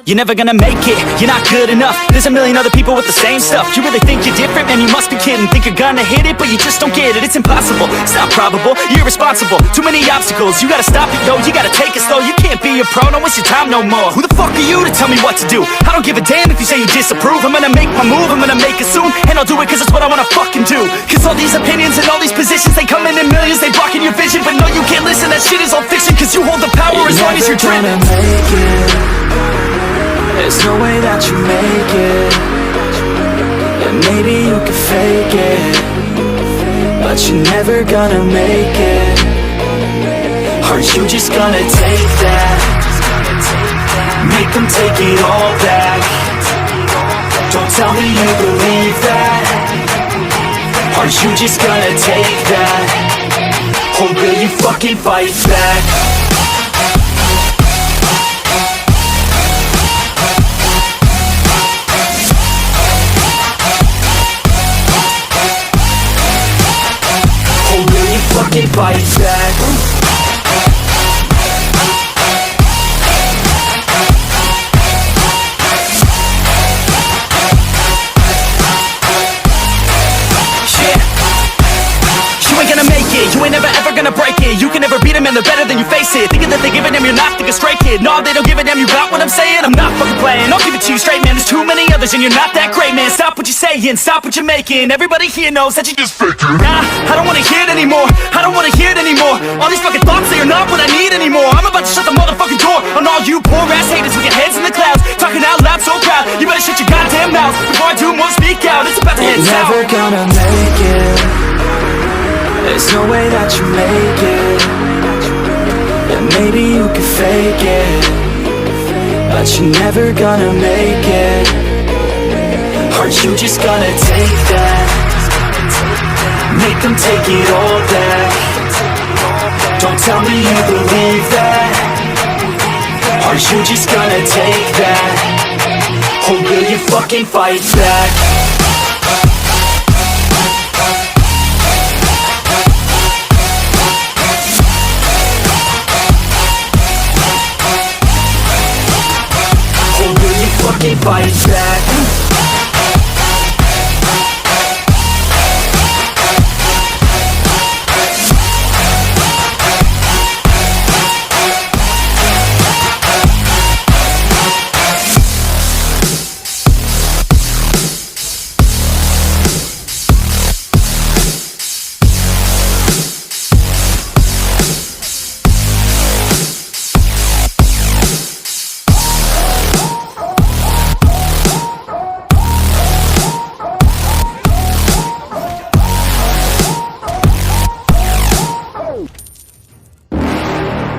You're never gonna make it, you're not good enough. There's a million other people with the same stuff. You really think you're different? Man, you must be kidding. Think you're gonna hit it, but you just don't get it. It's impossible, it's not probable, you're irresponsible. Too many obstacles, you gotta stop it, yo. You gotta take it slow, you can't be a pro. Don't waste your time no more. Who the fuck are you to tell me what to do? I don't give a damn if you say you disapprove. I'm gonna make my move, I'm gonna make it soon. And I'll do it cause it's what I wanna fucking do. Cause all these opinions and all these positions, they come in millions, they blocking your vision. But no, you can't listen, that shit is all fiction. Cause you hold the power as long as you're dreaming. There's no way that you make it. And maybe you can fake it, but you're never gonna make it. Aren't you just gonna take that? Make them take it all back. Don't tell me you believe that. Aren't you just gonna take that? Or will you fucking fight back? Fucking fight back. You ain't gonna make it, you ain't never ever gonna break it. You can never beat them and they're better than you face it. Thinking that they give a damn, you're not, think a straight kid. No, they don't give a damn, you got what I'm saying? I'm not fucking playing, I'll give it to you straight, man. There's too many others and you're not that great, man. Stop what you're saying, stop what you're making. Everybody here knows that you just faking. Nah, I don't wanna hear it anymore, I don't wanna hear it anymore. All these fucking thoughts, they are not what I need anymore. I'm about to shut the motherfucking door on all you poor ass haters with your heads in the clouds, talking out loud so proud. You better shut your goddamn mouth before I do more speak out. It's about to head south. You're never gonna make it. There's no way that you make it. And maybe you can fake it, but you're never gonna make it. Aren't you just gonna take that? Make them take it all back. Don't tell me you believe that. Aren't you just gonna take that? Or will you fucking fight back? Fucking fight back.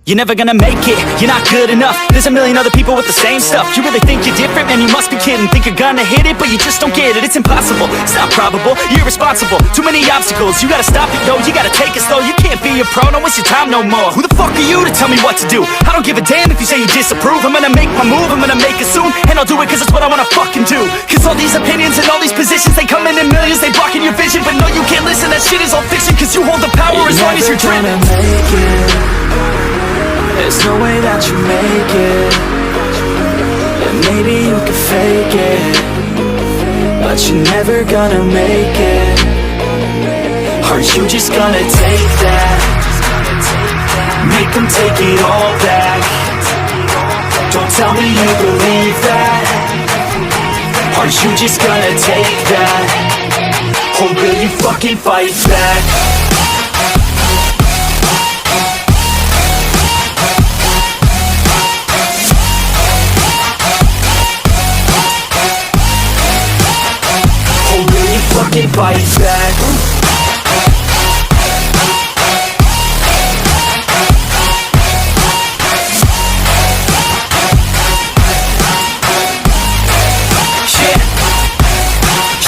You're never gonna make it, you're not good enough. There's a million other people with the same stuff. You really think you're different? Man, you must be kidding. Think you're gonna hit it, but you just don't get it. It's impossible, it's not probable, you're irresponsible. Too many obstacles, you gotta stop it, yo. You gotta take it slow, you can't be a pro. Don't waste your time no more. Who the fuck are you to tell me what to do? I don't give a damn if you say you disapprove. I'm gonna make my move, I'm gonna make it soon. And I'll do it cause it's what I wanna fucking do. Cause all these opinions and all these positions, they come in millions, they blocking your vision. But no, you can't listen, that shit is all fiction. Cause you hold the power as long as you're dreaming. There's no way that you make it. And maybe you can fake it, but you're never gonna make it. Aren't you just gonna take that? Make them take it all back. Don't tell me you believe that. Aren't you just gonna take that? Or will you fucking fight back? Fucking fight back.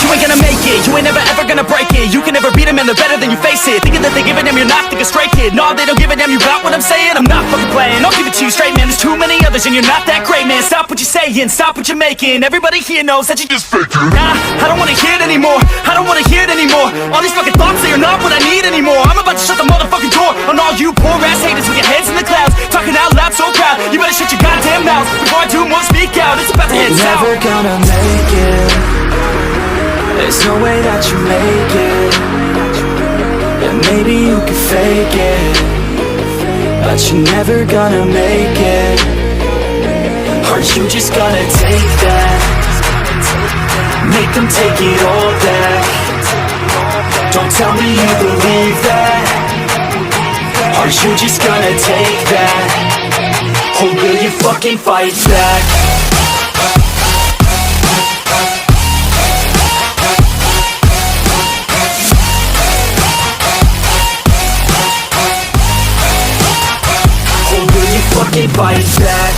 You ain't gonna make it, you ain't never ever gonna break it. You can never beat them and they're better than you face it. Thinking that they give a damn, you're not, think a straight kid. No, they don't give a damn, you got what I'm saying? I'm not fucking playing, I'll give it to you straight, man. There's too many others and you're not that great, man. Stop what you're saying, stop what you're making. Everybody here knows that you just faking. Nah, I don't wanna hear it anymore, I don't wanna hear it anymore. All these fucking thoughts, they are not what I need anymore. I'm about to shut the motherfucking door on all you poor ass haters with your heads in the clouds, talking out loud so proud. You better shut your goddamn mouth before I do more speak out, it's about to head south. Never gonna make it. There's no way that you make it. And maybe you can fake it, but you're never gonna make it. Are you just gonna take that? Make them take it all back. Don't tell me you believe that. Are you just gonna take that? Or will you fucking fight back? Or will you fucking fight back?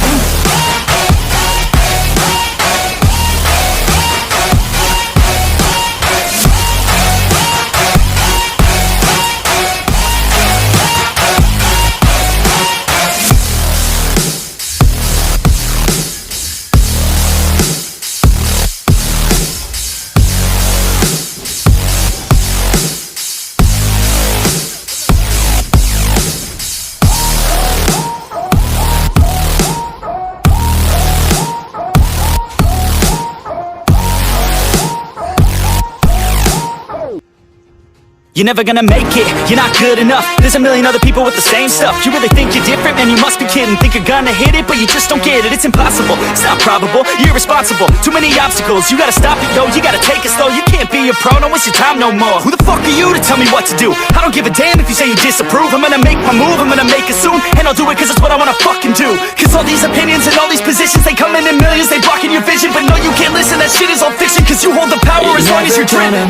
You're never gonna make it, you're not good enough. There's a million other people with the same stuff. You really think you're different? Man, you must be kidding. Think you're gonna hit it, but you just don't get it. It's impossible, it's not probable, you're irresponsible. Too many obstacles, you gotta stop it, yo. You gotta take it slow, you can't be a pro. Don't waste your time no more. Who the fuck are you to tell me what to do? I don't give a damn if you say you disapprove. I'm gonna make my move, I'm gonna make it soon. And I'll do it cause it's what I wanna fucking do. Cause all these opinions and all these positions, they come in millions, they blocking your vision. But no, you can't listen, that shit is all fiction. Cause you hold the power as long as you're dreaming.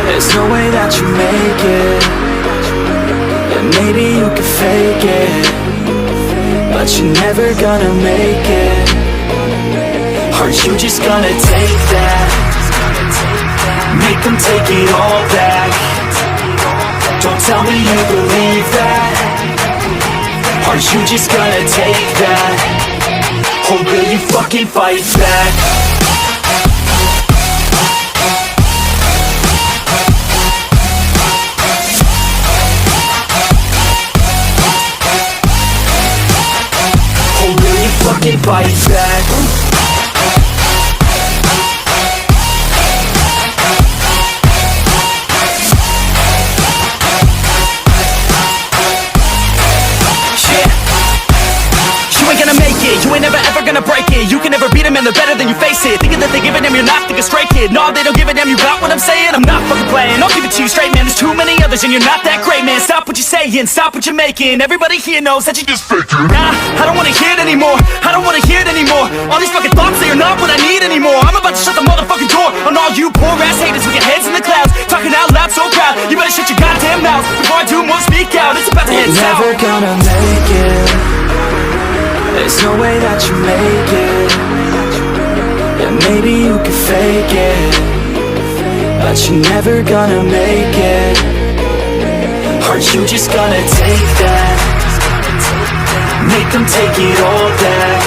There's no way that you make it. And maybe you can fake it, but you're never gonna make it. Are you just gonna take that? Make them take it all back. Don't tell me you believe that. Are you just gonna take that? Or will you fucking fight back? Fucking fight back. You ain't gonna make it, you ain't never ever gonna break it. You can never beat them and they're better than you face it. Thinking that they give a damn, you're not, think a straight kid. No, they don't give a damn, you got what I'm saying? I'm not fucking playing, I'll give it to you straight, man. There's too many others and you're not that great, man. Stop what you're saying, stop what you're making. Everybody here knows that you just faking. Nah, I don't wanna hear it anymore, I don't wanna hear it anymore. All these fucking thoughts, they are not what I need anymore. I'm about to shut the motherfucking door on all you poor ass haters with your heads in the clouds, talking out loud so proud. You better shut your goddamn mouth before I do more speak out. It's about to head south. Never gonna make it. There's no way that you make it. And maybe you can fake it, but you're never gonna make it. Are you just gonna take that? Make them take it all back.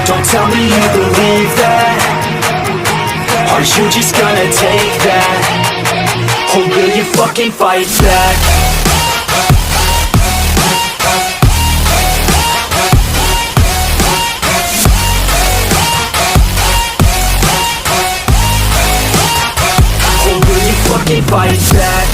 Don't tell me you believe that. Are you just gonna take that? Or will you fucking fight back? Fucking fight back.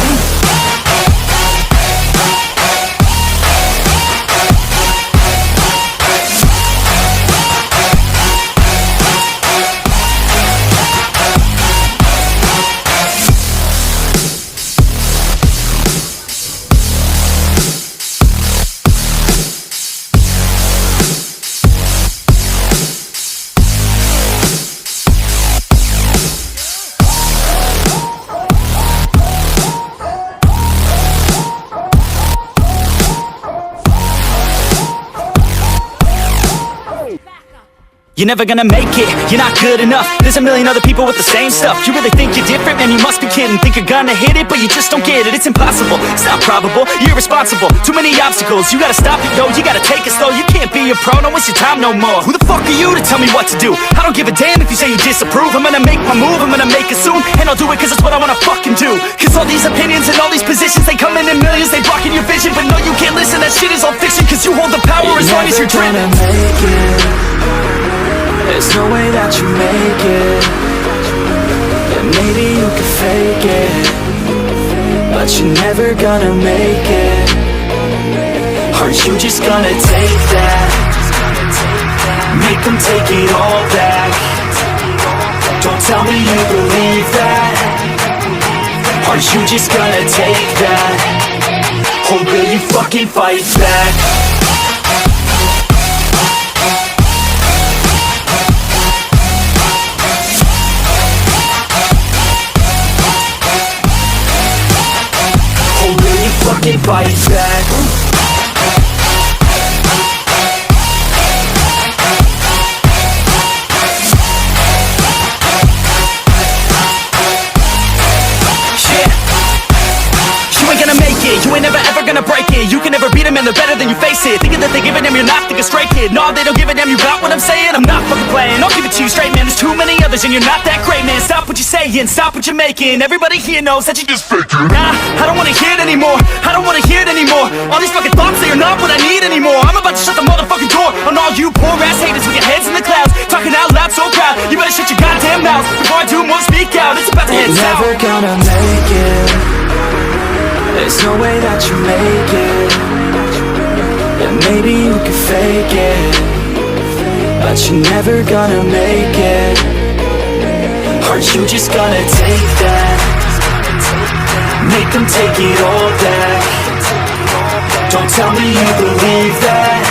You're never gonna make it, you're not good enough. There's a million other people with the same stuff. You really think you're different? Man, you must be kidding. Think you're gonna hit it, but you just don't get it. It's impossible, it's not probable, you're irresponsible. Too many obstacles, you gotta stop it, yo. You gotta take it slow, you can't be a pro. Don't waste your time no more. Who the fuck are you to tell me what to do? I don't give a damn if you say you disapprove. I'm gonna make my move, I'm gonna make it soon. And I'll do it cause it's what I wanna fucking do. Cause all these opinions and all these positions, they come in millions, they blocking your vision. But no, you can't listen, that shit is all fiction. Cause you hold the power as long as you're driven. There's no way that you make it. Yeah, maybe you could fake it, but you're never gonna make it. Aren't you just gonna take that? Make them take it all back. Don't tell me you believe that. Aren't you just gonna take that? Or will you fucking fight back? Fucking fight back. You ain't gonna make it, you ain't never ever gonna break it. You can never beat them and they're better than you, face it. Thinking that they give a damn, you're not, think a straight kid. No, they don't give a damn, you got what I'm saying? I'm not fucking playing, I'll give it to you straight, man. There's too many others and you're not that great, man. Stop what you're saying, stop what you're making. Everybody here knows that you just faking. Nah, I don't wanna hear it anymore, I don't wanna hear it anymore. All these fucking thoughts, they are not what I need anymore. I'm about to shut the motherfucking door on all you poor ass haters with your heads in the clouds, talking out loud so proud. You better shut your goddamn mouth before I do more speak out. It's about to head south. You're never gonna make it. There's no way that you make it. Yeah, maybe you could fake it, but you're never gonna make it. Aren't you just gonna take that? Make them take it all back. Don't tell me you believe that.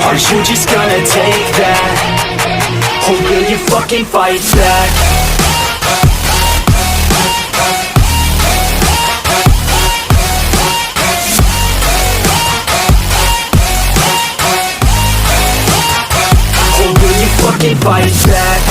Aren't you just gonna take that? Or will you fucking fight back? Fucking fight back.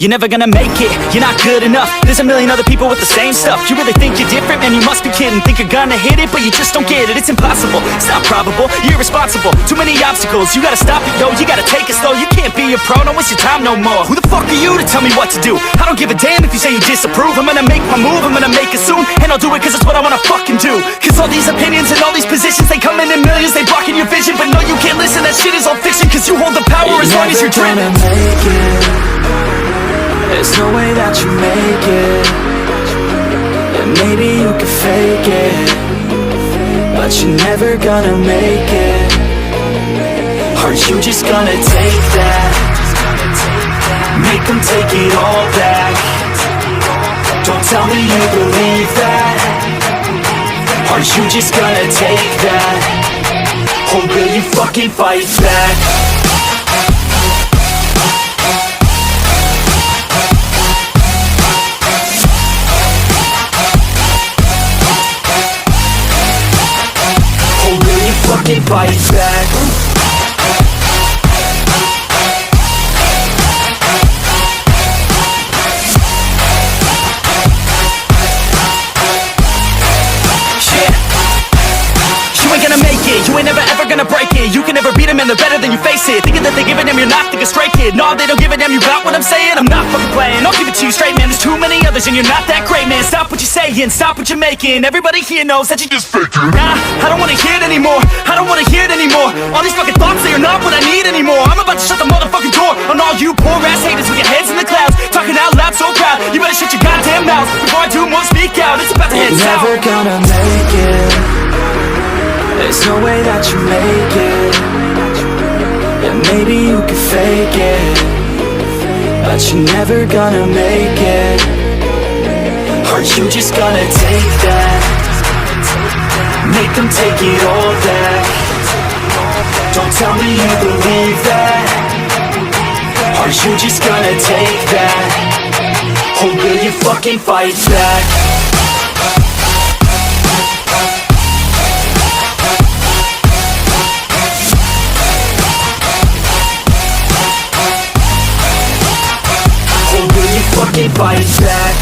You're never gonna make it, you're not good enough. There's a million other people with the same stuff. You really think you're different? Man, you must be kidding. Think you're gonna hit it, but you just don't get it. It's impossible, it's not probable, you're irresponsible. Too many obstacles, you gotta stop it, yo. You gotta take it slow, you can't be a pro. Don't waste your time no more. Who the fuck are you to tell me what to do? I don't give a damn if you say you disapprove. I'm gonna make my move, I'm gonna make it soon. And I'll do it cause it's what I wanna fucking do. Cause all these opinions and all these positions, they come in millions, they blocking your vision. But no, you can't listen, that shit is all fiction. Cause you hold the power as long as you're driven. There's no way that you make it. Yeah, maybe you could fake it, but you're never gonna make it. Aren't you just gonna take that? Make them take it all back. Don't tell me you believe that. Aren't you just gonna take that? Or will you fucking fight back? Fucking fight back. You ain't gonna make it, you ain't never ever gonna break it. You can never beat them and they're better than you, face it. Thinking that they give a damn, you're not, think a straight kid. No, they don't give a damn, you got what I'm saying? I'm not fucking playing, I'll give it to you straight, man. There's too many others and you're not that great, man. Stop what you're saying, stop what you're making. Everybody here knows that you just faking. Nah, I don't wanna hear it anymore, I don't wanna hear it anymore. All these fucking thoughts, they are not what I need anymore. I'm about to shut the motherfucking door on all you poor ass haters with your heads in the clouds, talking out loud so proud. You better shut your goddamn mouth before I do more speak out. It's about to hit hands out. You're never gonna make it. There's no way that you make it. Yeah, maybe you could fake it, but you're never gonna make it. Are you just gonna take that? Make them take it all back. Don't tell me you believe that. Are you just gonna take that? Or will you fucking fight back? Or will you fucking fight back?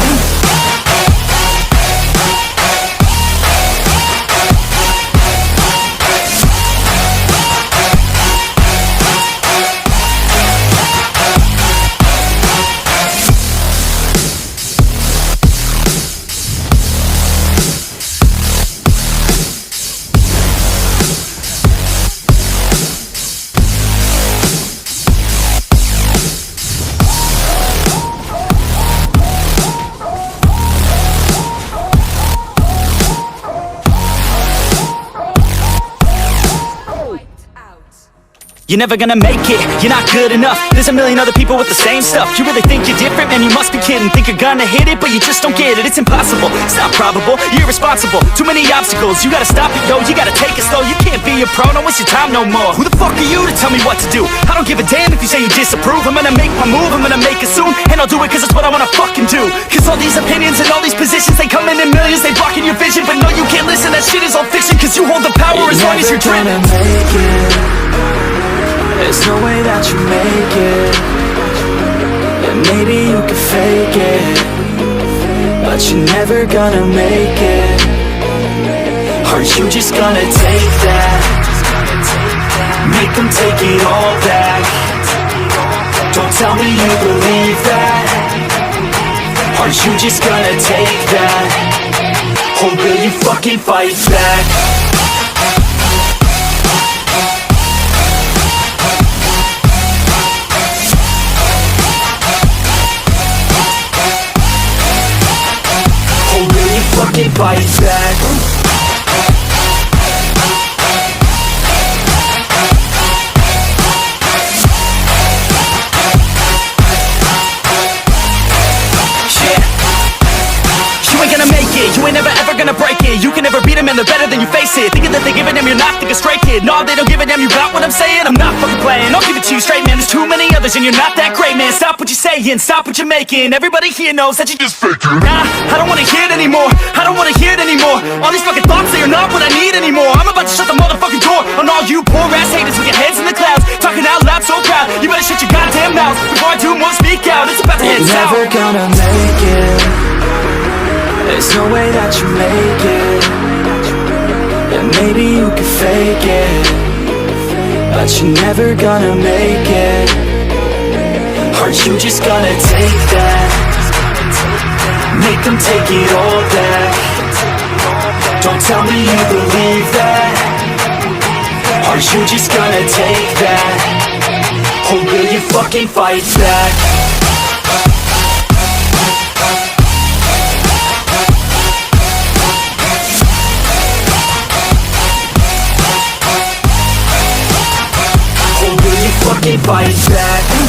You're never gonna make it, you're not good enough. There's a million other people with the same stuff. You really think you're different? Man, you must be kidding. Think you're gonna hit it, but you just don't get it. It's impossible, it's not probable, you're irresponsible. Too many obstacles, you gotta stop it, yo. You gotta take it slow, you can't be a pro. Don't waste your time no more. Who the fuck are you to tell me what to do? I don't give a damn if you say you disapprove. I'm gonna make my move, I'm gonna make it soon. And I'll do it cause it's what I wanna fucking do. Cause all these opinions and all these positions, they come in millions, they blocking your vision. But no, you can't listen, that shit is all fiction. Cause you hold the power as long as you're dreaming. You're never gonna make it. There's no way that you make it. Yeah, maybe you could fake it, but you're never gonna make it. Are you just gonna take that? Make them take it all back. Don't tell me you believe that. Are you just gonna take that? Or will you fucking fight back? Fucking fight back. You ain't gonna make it, you ain't never ever gonna break it. You can never beat them and they're better than you face it. Thinking that they give a damn, you're not, think a straight kid. No, they don't give a damn, you got what I'm saying? I'm not fucking playing, I'll give it to you straight, man. There's too many others and you're not that great, man. Stop what you're saying, stop what you're making. Everybody here knows that you just faking. Nah, I don't wanna hear it anymore, I don't wanna hear it anymore. All these fucking thoughts, they are not what I need anymore. I'm about to shut the motherfucking door on all you poor ass haters with your heads in the clouds, talking out loud so proud. You better shut your goddamn mouth before I do more speak out. It's about to head south. You're never gonna make it. There's no way that you make it. Yeah, maybe you could fake it, but you're never gonna make it. Are you just gonna take that? Make them take it all back. Don't tell me you believe that. Are you just gonna take that? Or will you fucking fight back? Fucking fight back.